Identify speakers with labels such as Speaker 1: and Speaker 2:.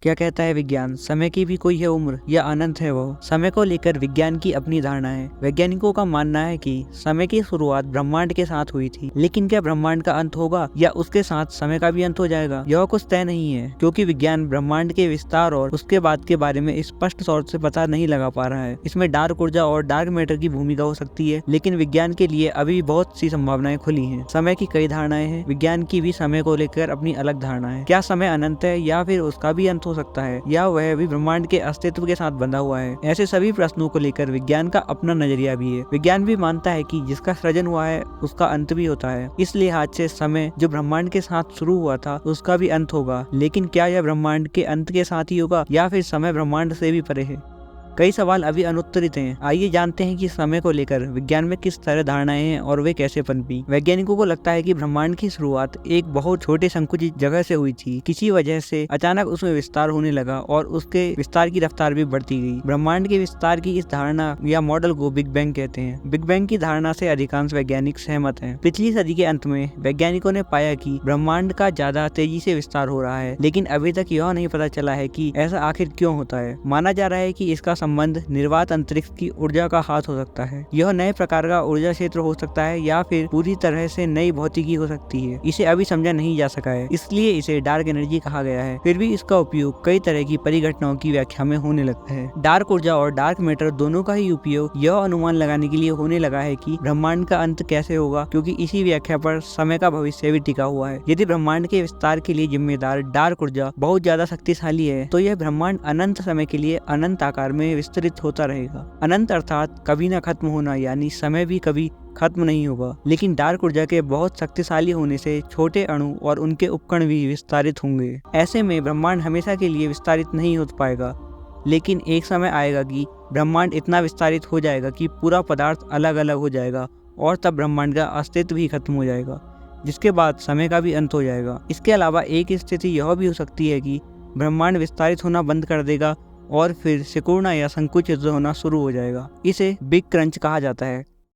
Speaker 1: क्या कहता है विज्ञान? समय की भी कोई है उम्र या अनंत है वो? समय को लेकर विज्ञान की अपनी धारणा है। वैज्ञानिकों का मानना है कि समय की शुरुआत ब्रह्मांड के साथ हुई थी, लेकिन क्या ब्रह्मांड का अंत होगा या उसके साथ समय का भी अंत हो जाएगा, यह कुछ तय नहीं है, क्योंकि विज्ञान ब्रह्मांड के विस्तार और उसके बाद के बारे में स्पष्ट तौर से पता नहीं लगा पा रहा है। इसमें डार्क ऊर्जा और डार्क मैटर की भूमिका हो सकती है, लेकिन विज्ञान के लिए अभी बहुत सी संभावनाएं खुली हैं। समय की कई धारणाएं हैं, विज्ञान की भी समय को लेकर अपनी अलग धारणा है। क्या समय अनंत है या फिर उसका भी अंत हो सकता है, या वह भी ब्रह्मांड के अस्तित्व के साथ बंधा हुआ है? ऐसे सभी प्रश्नों को लेकर विज्ञान का अपना नजरिया भी है। विज्ञान भी मानता है कि जिसका सृजन हुआ है उसका अंत भी होता है। इस लिहाज से समय जो ब्रह्मांड के साथ शुरू हुआ था उसका भी अंत होगा, लेकिन क्या यह ब्रह्मांड के अंत के साथ ही होगा या फिर समय ब्रह्मांड से भी परे है? कई सवाल अभी अनुत्तरित हैं। आइए जानते हैं कि समय को लेकर विज्ञान में किस तरह धारणाएं हैं और वे कैसे पनपी। वैज्ञानिकों को लगता है कि ब्रह्मांड की शुरुआत एक बहुत छोटे संकुचित जगह से हुई थी। किसी वजह से अचानक उसमें विस्तार होने लगा और उसके विस्तार की रफ्तार भी बढ़ती गई। ब्रह्मांड के विस्तार की इस धारणा या मॉडल को बिग बैंग कहते हैं। बिग बैंग की धारणा से अधिकांश वैज्ञानिक सहमत हैं। पिछली सदी के अंत में वैज्ञानिकों ने पाया कि ब्रह्मांड का ज्यादा तेजी से विस्तार हो रहा है, लेकिन अभी तक यह नहीं पता चला है कि ऐसा आखिर क्यों होता है। माना जा रहा है कि इसका संबंध निर्वात अंतरिक्ष की ऊर्जा का हाथ हो सकता है। यह नए प्रकार का ऊर्जा क्षेत्र हो सकता है या फिर पूरी तरह से नई भौतिकी हो सकती है। इसे अभी समझा नहीं जा सका है, इसलिए इसे डार्क एनर्जी कहा गया है। फिर भी इसका उपयोग कई तरह की परिघटनाओं की व्याख्या में होने लगा है। डार्क ऊर्जा और डार्क मैटर दोनों का ही उपयोग यह अनुमान लगाने के लिए होने लगा है कि ब्रह्मांड का अंत कैसे होगा, क्योंकि इसी व्याख्या पर समय का भविष्य भी टिका हुआ है। यदि ब्रह्मांड के विस्तार के लिए जिम्मेदार डार्क ऊर्जा बहुत ज्यादा शक्तिशाली है, तो यह ब्रह्मांड अनंत समय के लिए अनंत आकार में विस्तृत होता रहेगा। अनंत अर्थात कभी न खत्म होना, यानी समय भी कभी खत्म नहीं होगा। लेकिन डार्क ऊर्जा के बहुत शक्तिशाली होने से छोटे अणु और उनके उपकण भी विस्तारित होंगे। ऐसे में ब्रह्मांड हमेशा के लिए विस्तारित नहीं हो पाएगा, लेकिन एक समय आएगा कि ब्रह्मांड इतना विस्तारित हो जाएगा कि पूरा पदार्थ अलग अलग हो जाएगा और तब ब्रह्मांड का अस्तित्व भी खत्म हो जाएगा, जिसके बाद समय का भी अंत हो जाएगा। इसके अलावा एक स्थिति यह भी हो सकती है कि ब्रह्मांड विस्तारित होना बंद कर देगा और फिर सिकुड़ना या संकुचित होना शुरू हो जाएगा। इसे बिग क्रंच कहा जाता है।